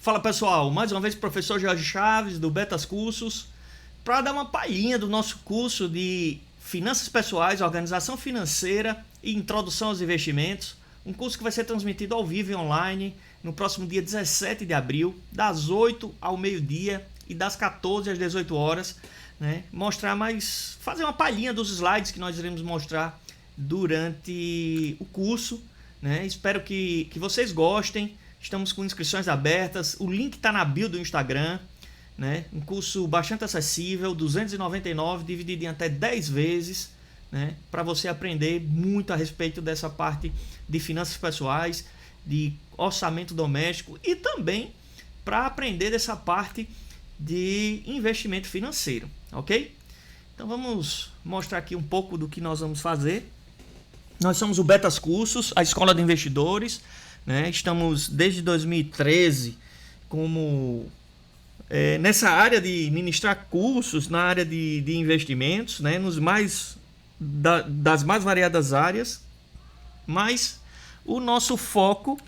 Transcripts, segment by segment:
Fala pessoal, mais uma vez professor Jorge Chaves do Betas Cursos para dar uma palhinha do nosso curso de Finanças Pessoais, Organização Financeira e Introdução aos Investimentos, um curso que vai ser transmitido ao vivo e online no próximo dia 17 de abril, das 8 ao meio-dia e das 14 às 18 horas, né? Fazer uma palhinha dos slides que nós iremos mostrar durante o curso, né? Espero que vocês gostem. Estamos com inscrições abertas, o link está na bio do Instagram, né? Um curso bastante acessível, R$ 299, dividido em até 10 vezes, né? Para você aprender muito a respeito dessa parte de finanças pessoais, de orçamento doméstico e também para aprender dessa parte de investimento financeiro, ok? Então vamos mostrar aqui um pouco do que nós vamos fazer. Nós somos o Betas Cursos, a escola de investidores, né? Estamos desde 2013 nessa área de ministrar cursos na área de investimentos, né? Das mais variadas áreas, mas o nosso foco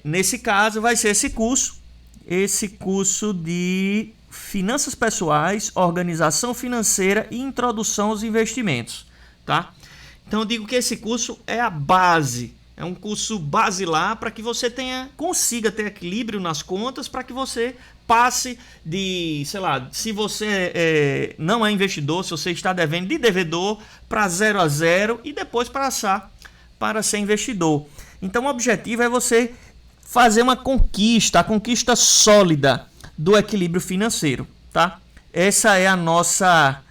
nesse caso vai ser esse curso de Finanças Pessoais, Organização Financeira e Introdução aos Investimentos, tá? Então eu digo que esse curso é a base. É um curso basilar para que você consiga ter equilíbrio nas contas, para que você passe de, se você não é investidor, se você está devendo de devedor para 0 a 0 e depois passar para ser investidor. Então o objetivo é você fazer a conquista sólida do equilíbrio financeiro, tá? Essa é a nossa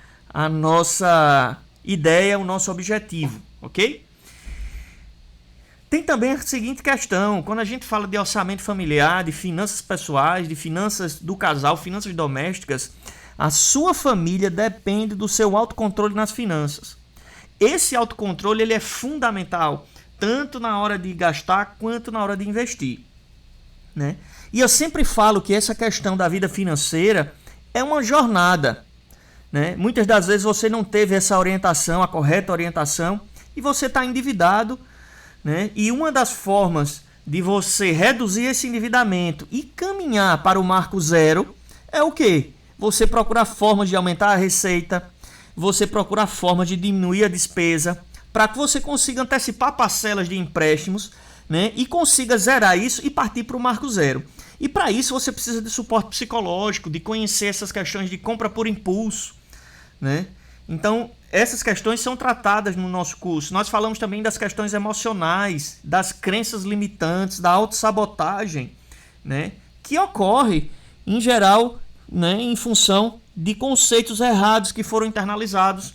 ideia, o nosso objetivo, ok? Tem também a seguinte questão: quando a gente fala de orçamento familiar, de finanças pessoais, de finanças do casal, finanças domésticas, a sua família depende do seu autocontrole nas finanças. Esse autocontrole ele é fundamental, tanto na hora de gastar quanto na hora de investir, né? E eu sempre falo que essa questão da vida financeira é uma jornada, né? Muitas das vezes você não teve essa orientação, a correta orientação, e você está endividado, né? E uma das formas de você reduzir esse endividamento e caminhar para o marco zero é o quê? Você procurar formas de aumentar a receita, você procurar formas de diminuir a despesa, para que você consiga antecipar parcelas de empréstimos, né? E consiga zerar isso e partir para o marco zero. E para isso você precisa de suporte psicológico, de conhecer essas questões de compra por impulso, né? Então, essas questões são tratadas no nosso curso. Nós falamos também das questões emocionais, das crenças limitantes, da autossabotagem, né? Que ocorre, em geral, né, em função de conceitos errados que foram internalizados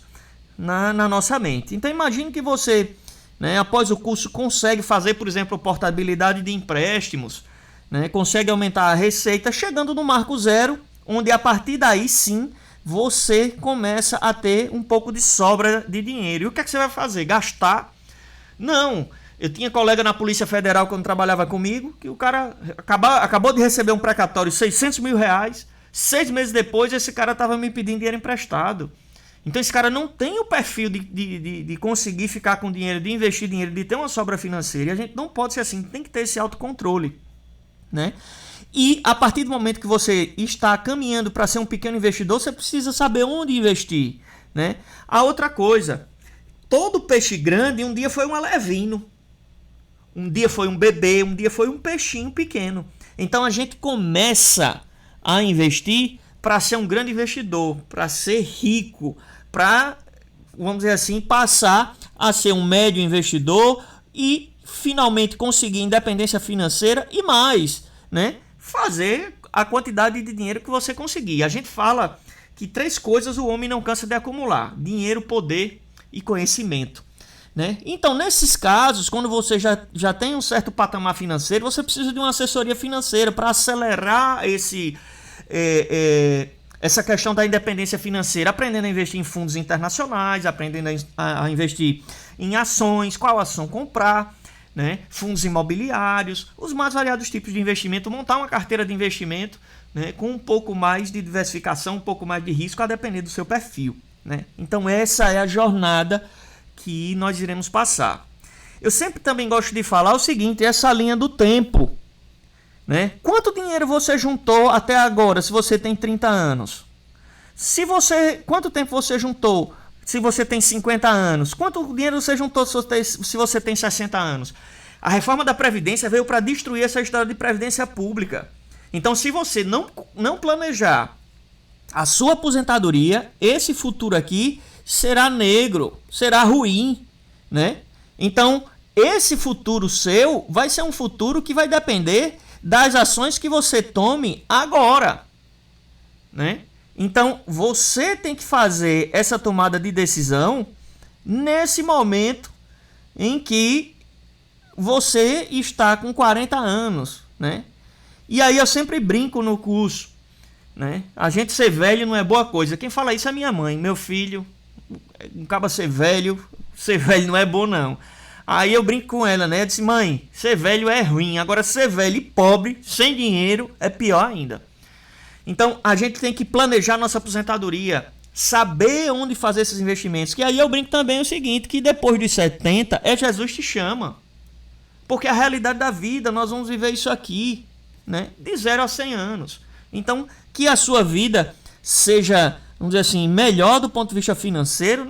na nossa mente. Então, imagine que você, né, após o curso, consegue fazer, por exemplo, portabilidade de empréstimos, né? Consegue aumentar a receita, chegando no marco zero, onde a partir daí, sim, você começa a ter um pouco de sobra de dinheiro. E o que é que você vai fazer? Gastar? Não. Eu tinha colega na Polícia Federal quando trabalhava comigo, que o cara acabou de receber um precatório de R$600 mil. 6 meses depois, esse cara estava me pedindo dinheiro emprestado. Então esse cara não tem o perfil de conseguir ficar com dinheiro, de investir dinheiro, de ter uma sobra financeira. E a gente não pode ser assim, tem que ter esse autocontrole, né? E a partir do momento que você está caminhando para ser um pequeno investidor, você precisa saber onde investir, né? A outra coisa, todo peixe grande um dia foi um alevino, um dia foi um bebê, um dia foi um peixinho pequeno. Então a gente começa a investir para ser um grande investidor, para ser rico, para, vamos dizer assim, passar a ser um médio investidor e finalmente conseguir independência financeira e mais, né? Fazer a quantidade de dinheiro que você conseguir. A gente fala que 3 coisas o homem não cansa de acumular: dinheiro, poder e conhecimento, né? Então, nesses casos, quando você já tem um certo patamar financeiro, você precisa de uma assessoria financeira para acelerar essa questão da independência financeira, aprendendo a investir em fundos internacionais, aprendendo a investir em ações, qual ação comprar, né? Fundos imobiliários, os mais variados tipos de investimento, montar uma carteira de investimento, né, com um pouco mais de diversificação, um pouco mais de risco, a depender do seu perfil, né? Então essa é a jornada que nós iremos passar. Eu sempre também gosto de falar o seguinte: essa linha do tempo né? Quanto dinheiro você juntou até agora, se você tem 30 anos? Quanto tempo você juntou se você tem 50 anos? Quanto dinheiro você juntou se você tem 60 anos? A reforma da Previdência veio para destruir essa história de previdência pública. Então, se você não planejar a sua aposentadoria, esse futuro aqui será negro, será ruim, né? Então, esse futuro seu vai ser um futuro que vai depender das ações que você tome agora, né? Então, você tem que fazer essa tomada de decisão nesse momento em que você está com 40 anos, né? E aí eu sempre brinco no curso, né? A gente ser velho não é boa coisa. Quem fala isso é minha mãe. Meu filho, acaba ser velho não é bom não. Aí eu brinco com ela, né? Eu disse, mãe, ser velho é ruim. Agora ser velho e pobre, sem dinheiro, é pior ainda. Então a gente tem que planejar nossa aposentadoria, saber onde fazer esses investimentos. Que aí eu brinco também o seguinte, que depois dos 70 é Jesus te chama. Porque a realidade da vida, nós vamos viver isso aqui, né? De 0 a 100 anos. Então, que a sua vida seja, vamos dizer assim, melhor do ponto de vista financeiro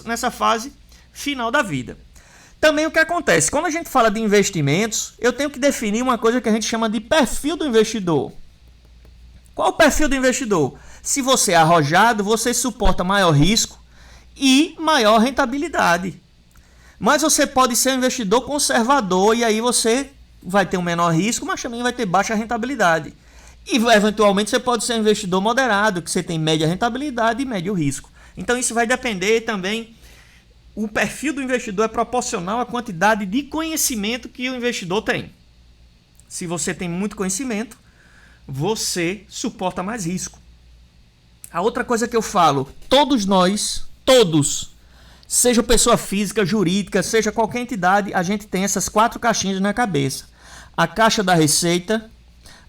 nessa fase final da vida. Também o que acontece? Quando a gente fala de investimentos, eu tenho que definir uma coisa que a gente chama de perfil do investidor. Qual o perfil do investidor? Se você é arrojado, você suporta maior risco e maior rentabilidade. Mas você pode ser um investidor conservador e aí você vai ter um menor risco, mas também vai ter baixa rentabilidade. E eventualmente você pode ser um investidor moderado, que você tem média rentabilidade e médio risco. Então isso vai depender também. O perfil do investidor é proporcional à quantidade de conhecimento que o investidor tem. Se você tem muito conhecimento, você suporta mais risco. A outra coisa que eu falo, todos nós, seja pessoa física, jurídica, seja qualquer entidade, a gente tem essas 4 caixinhas na cabeça. A caixa da receita,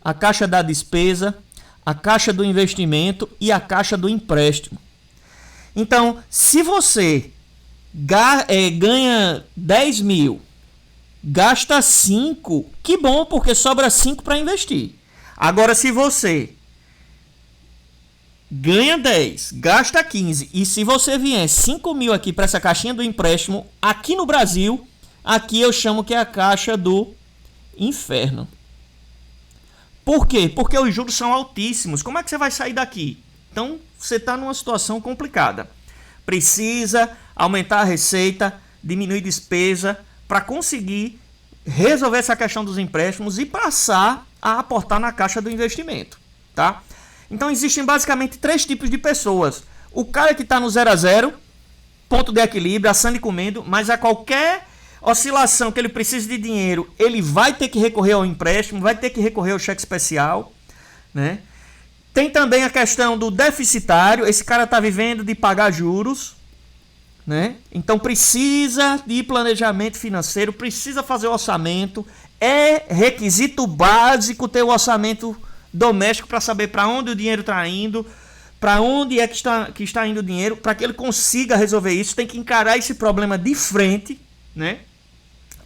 a caixa da despesa, a caixa do investimento e a caixa do empréstimo. Então, se você ganha 10 mil, gasta 5, que bom, porque sobra 5 para investir. Agora, se você ganha 10, gasta 15, e se você vier 5 mil aqui para essa caixinha do empréstimo, aqui no Brasil, aqui eu chamo que é a caixa do inferno. Por quê? Porque os juros são altíssimos. Como é que você vai sair daqui? Então, você está numa situação complicada. Precisa aumentar a receita, diminuir despesa, para conseguir resolver essa questão dos empréstimos e passar a aportar na caixa do investimento, tá? Então existem basicamente 3 tipos de pessoas. O cara que está no 0 a 0, ponto de equilíbrio, assando e comendo, mas a qualquer oscilação que ele precise de dinheiro, ele vai ter que recorrer ao empréstimo, vai ter que recorrer ao cheque especial, né? Tem também a questão do deficitário, esse cara está vivendo de pagar juros, né? Então precisa de planejamento financeiro, precisa fazer o orçamento, é requisito básico ter o orçamento doméstico para saber para onde o dinheiro está indo, para onde é que está indo o dinheiro, para que ele consiga resolver isso, tem que encarar esse problema de frente, né?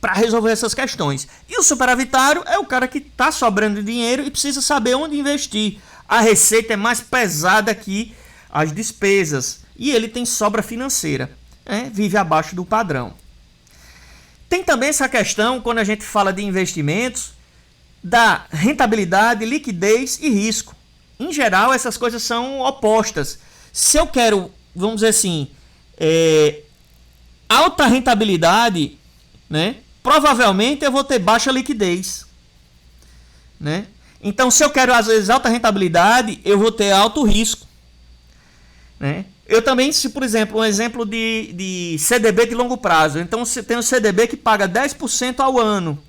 Para resolver essas questões. E o superavitário é o cara que está sobrando dinheiro e precisa saber onde investir. A receita é mais pesada que as despesas e ele tem sobra financeira, né? Vive abaixo do padrão. Tem também essa questão, quando a gente fala de investimentos, da rentabilidade, liquidez e risco. Em geral, essas coisas são opostas. Se eu quero, vamos dizer assim, alta rentabilidade, né, provavelmente eu vou ter baixa liquidez, né? Então, se eu quero, às vezes, alta rentabilidade, eu vou ter alto risco, né? Eu também, se por exemplo, um exemplo de CDB de longo prazo. Então, você tem um CDB que paga 10% ao ano.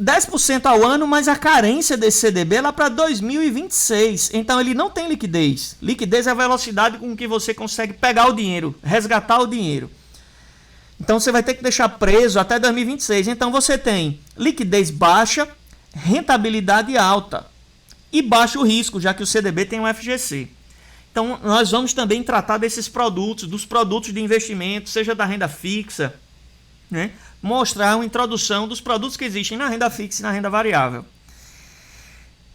10% ao ano, mas a carência desse CDB é lá para 2026. Então, ele não tem liquidez. Liquidez é a velocidade com que você consegue pegar o dinheiro, resgatar o dinheiro. Então, você vai ter que deixar preso até 2026. Então, você tem liquidez baixa, rentabilidade alta e baixo risco, já que o CDB tem um FGC. Então, nós vamos também tratar desses produtos, dos produtos de investimento, seja da renda fixa, né? Mostrar uma introdução dos produtos que existem na renda fixa e na renda variável.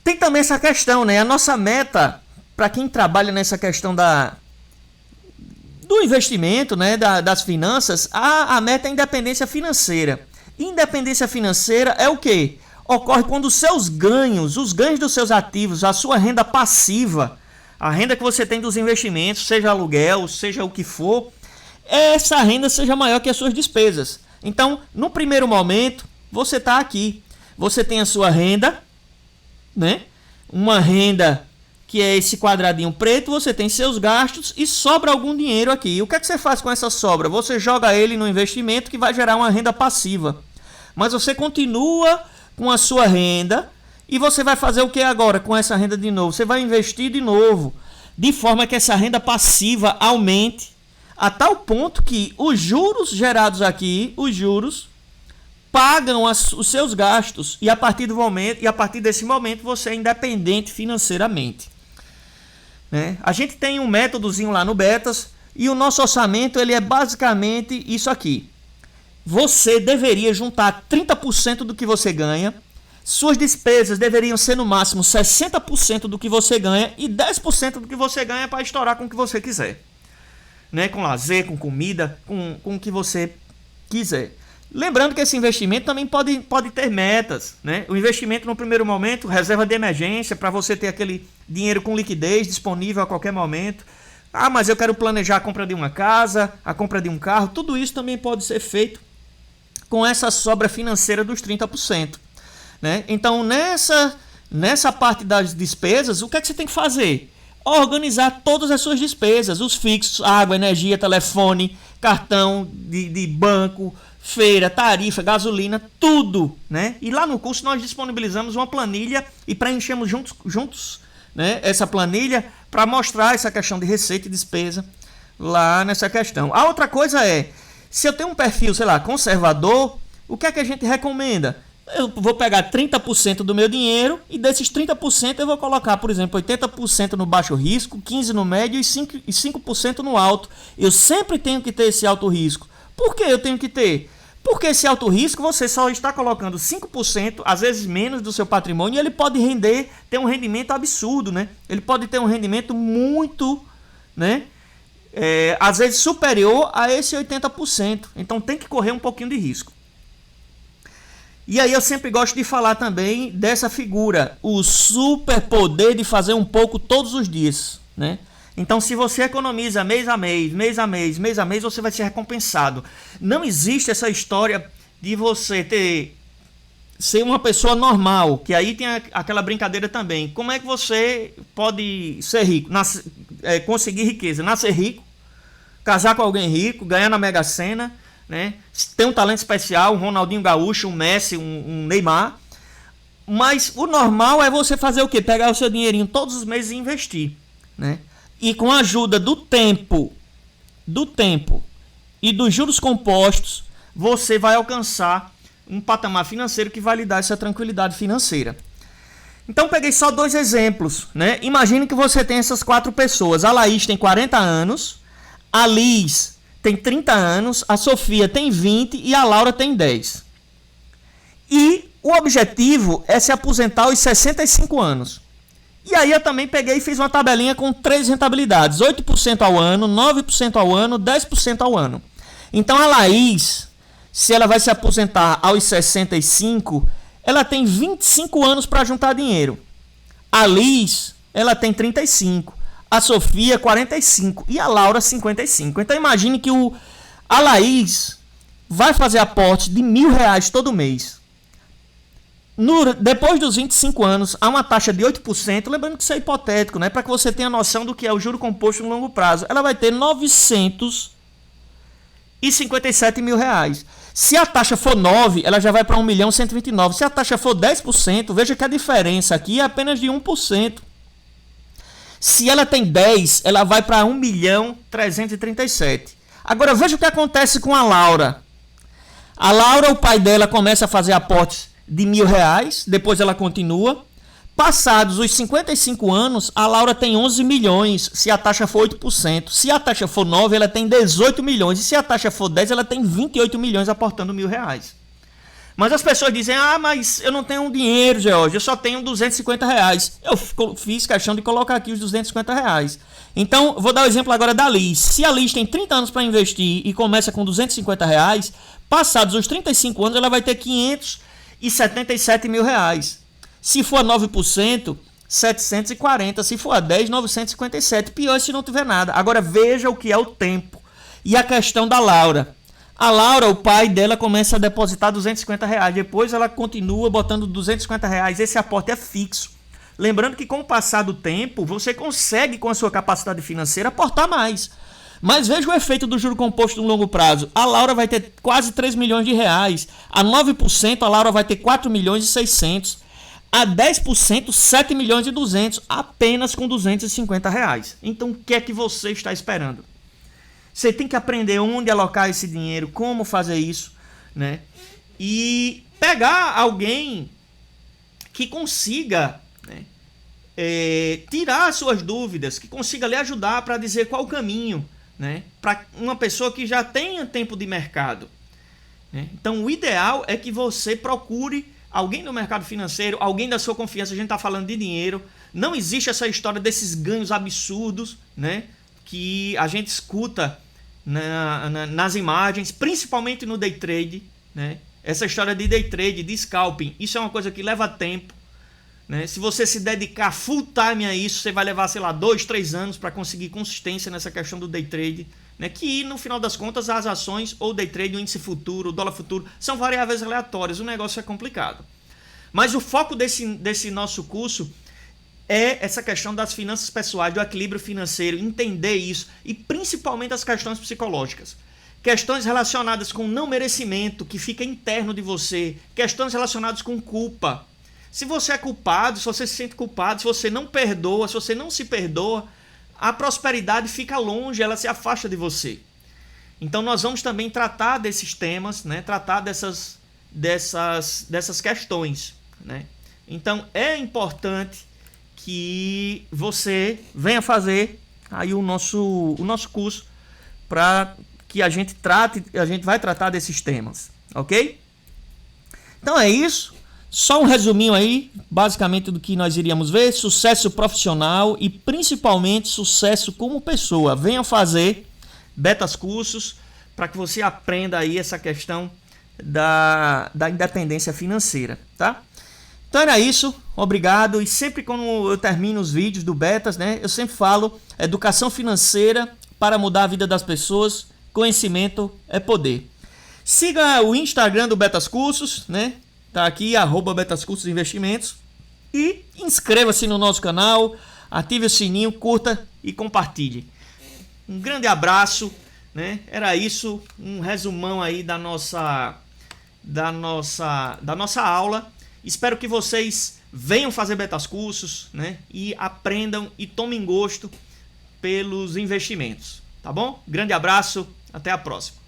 Tem também essa questão, né? A nossa meta, para quem trabalha nessa questão do investimento, né? Das finanças, a meta é a independência financeira. Independência financeira é o quê? Ocorre quando os seus ganhos, os ganhos dos seus ativos, a sua renda passiva, a renda que você tem dos investimentos, seja aluguel, seja o que for, essa renda seja maior que as suas despesas. Então, no primeiro momento, você está aqui. Você tem a sua renda, né? Uma renda que é esse quadradinho preto, você tem seus gastos e sobra algum dinheiro aqui. E o que é que você faz com essa sobra? Você joga ele no investimento que vai gerar uma renda passiva. Mas você continua com a sua renda e você vai fazer o que agora com essa renda de novo? Você vai investir de novo, de forma que essa renda passiva aumente a tal ponto que os juros gerados aqui, os juros pagam os seus gastos e a partir desse momento você é independente financeiramente. Né? A gente tem um métodozinho lá no Betas e o nosso orçamento ele é basicamente isso aqui. Você deveria juntar 30% do que você ganha, suas despesas deveriam ser no máximo 60% do que você ganha e 10% do que você ganha para estourar com o que você quiser. Né? Com lazer, com comida, com o que você quiser. Lembrando que esse investimento também pode ter metas, né? O investimento no primeiro momento, reserva de emergência, para você ter aquele dinheiro com liquidez disponível a qualquer momento. Ah, mas eu quero planejar a compra de uma casa, a compra de um carro. Tudo isso também pode ser feito com essa sobra financeira dos 30%. Né? Então, nessa parte das despesas, o que é que você tem que fazer? Organizar todas as suas despesas, os fixos, água, energia, telefone, cartão de banco, feira, tarifa, gasolina, tudo, né? E lá no curso nós disponibilizamos uma planilha e preenchemos juntos, né, essa planilha para mostrar essa questão de receita e despesa lá nessa questão. A outra coisa é, se eu tenho um perfil, sei lá, conservador, o que é que a gente recomenda? Eu vou pegar 30% do meu dinheiro e desses 30% eu vou colocar, por exemplo, 80% no baixo risco, 15% no médio e 5% no alto. Eu sempre tenho que ter esse alto risco. Por que eu tenho que ter? Porque esse alto risco você só está colocando 5%, às vezes menos do seu patrimônio, e ele pode ter um rendimento absurdo, né? Ele pode ter um rendimento muito, né? Às vezes superior a esse 80%. Então tem que correr um pouquinho de risco. E aí eu sempre gosto de falar também dessa figura, o superpoder de fazer um pouco todos os dias, né? Então, se você economiza mês a mês, você vai ser recompensado. Não existe essa história de você ser uma pessoa normal, que aí tem aquela brincadeira também. Como é que você pode ser rico, conseguir riqueza? Nascer rico, casar com alguém rico, ganhar na Mega Sena, né? Ter um talento especial, um Ronaldinho Gaúcho, um Messi, um Neymar. Mas o normal é você fazer o quê? Pegar o seu dinheirinho todos os meses e investir, né? E com a ajuda do tempo e dos juros compostos, você vai alcançar um patamar financeiro que vai lhe dar essa tranquilidade financeira. Então peguei só 2 exemplos, né? Imagine que você tem essas 4 pessoas. A Laís tem 40 anos, a Liz tem 30 anos, a Sofia tem 20 e a Laura tem 10. E o objetivo é se aposentar aos 65 anos. E aí eu também peguei e fiz uma tabelinha com 3 rentabilidades. 8% ao ano, 9% ao ano, 10% ao ano. Então a Laís, se ela vai se aposentar aos 65, ela tem 25 anos para juntar dinheiro. A Liz, ela tem 35. A Sofia, 45. E a Laura, 55. Então imagine que a Laís vai fazer aporte de R$1.000 todo mês. Depois dos 25 anos, há uma taxa de 8%, lembrando que isso é hipotético, né? Para que você tenha noção do que é o juro composto no longo prazo. Ela vai ter R$957.000. Se a taxa for 9, ela já vai para 1.129.000. Se a taxa for 10%, veja que a diferença aqui é apenas de 1%. Se ela tem 10, ela vai para 1.337.000. Agora veja o que acontece com a Laura. A Laura, o pai dela começa a fazer aportes de R$1.000, depois ela continua. Passados os 55 anos, a Laura tem 11 milhões, se a taxa for 8%. Se a taxa for 9, ela tem 18 milhões. E se a taxa for 10, ela tem 28 milhões aportando R$1.000. Mas as pessoas dizem, mas eu não tenho dinheiro, George, eu só tenho R$250. Eu fiz questão de colocar aqui os R$250. Então, vou dar o exemplo agora da Liz. Se a Liz tem 30 anos para investir e começa com R$250, passados os 35 anos, ela vai ter R$577 mil. Se for a 9%, 740. Se for a 10, 957. Pior se não tiver nada. Agora, veja o que é o tempo. E a questão da Laura. A Laura, o pai dela, começa a depositar R$250. Depois ela continua botando R$250. Esse aporte é fixo. Lembrando que com o passar do tempo, você consegue, com a sua capacidade financeira, aportar mais. Mas veja o efeito do juro composto no longo prazo. A Laura vai ter quase R$3 milhões. A 9%, a Laura vai ter R$4.600.000. A 10%, R$7.200.000. Apenas com R$250. Então, o que é que você está esperando? Você tem que aprender onde alocar esse dinheiro, como fazer isso, né? E pegar alguém que consiga, né, tirar as suas dúvidas, que consiga lhe ajudar para dizer qual o caminho, né? Para uma pessoa que já tenha tempo de mercado, né? Então, o ideal é que você procure alguém do mercado financeiro, alguém da sua confiança. A gente está falando de dinheiro. Não existe essa história desses ganhos absurdos, né, que a gente escuta nas imagens, principalmente no day trade, né? Essa história de day trade, de scalping, isso é uma coisa que leva tempo, né? Se você se dedicar full time a isso, você vai levar, sei lá, 2, 3 anos para conseguir consistência nessa questão do day trade, né? Que no final das contas as ações ou day trade, o índice futuro, o dólar futuro, são variáveis aleatórias, o negócio é complicado. Mas o foco desse nosso curso é essa questão das finanças pessoais, do equilíbrio financeiro, entender isso e principalmente as questões psicológicas. Questões relacionadas com não merecimento, que fica interno de você. Questões relacionadas com culpa. Se você é culpado, se você se sente culpado, se você não perdoa, se você não se perdoa, a prosperidade fica longe, ela se afasta de você. Então nós vamos também tratar desses temas, né? Tratar dessas questões, né? Então é importante que você venha fazer aí o nosso curso para que a gente vai tratar desses temas, ok? Então é isso, só um resuminho aí, basicamente do que nós iríamos ver: sucesso profissional e principalmente sucesso como pessoa. Venha fazer Betas Cursos para que você aprenda aí essa questão da independência financeira, tá? Então era isso, obrigado. E sempre quando eu termino os vídeos do Betas, né, eu sempre falo: educação financeira para mudar a vida das pessoas, conhecimento é poder. Siga o Instagram do Betas Cursos, né? Tá aqui, @Betas Cursos Investimentos. E inscreva-se no nosso canal, ative o sininho, curta e compartilhe. Um grande abraço, né? Era isso, um resumão aí da nossa aula. Espero que vocês venham fazer Betas Cursos, né? E aprendam e tomem gosto pelos investimentos, tá bom? Grande abraço, até a próxima.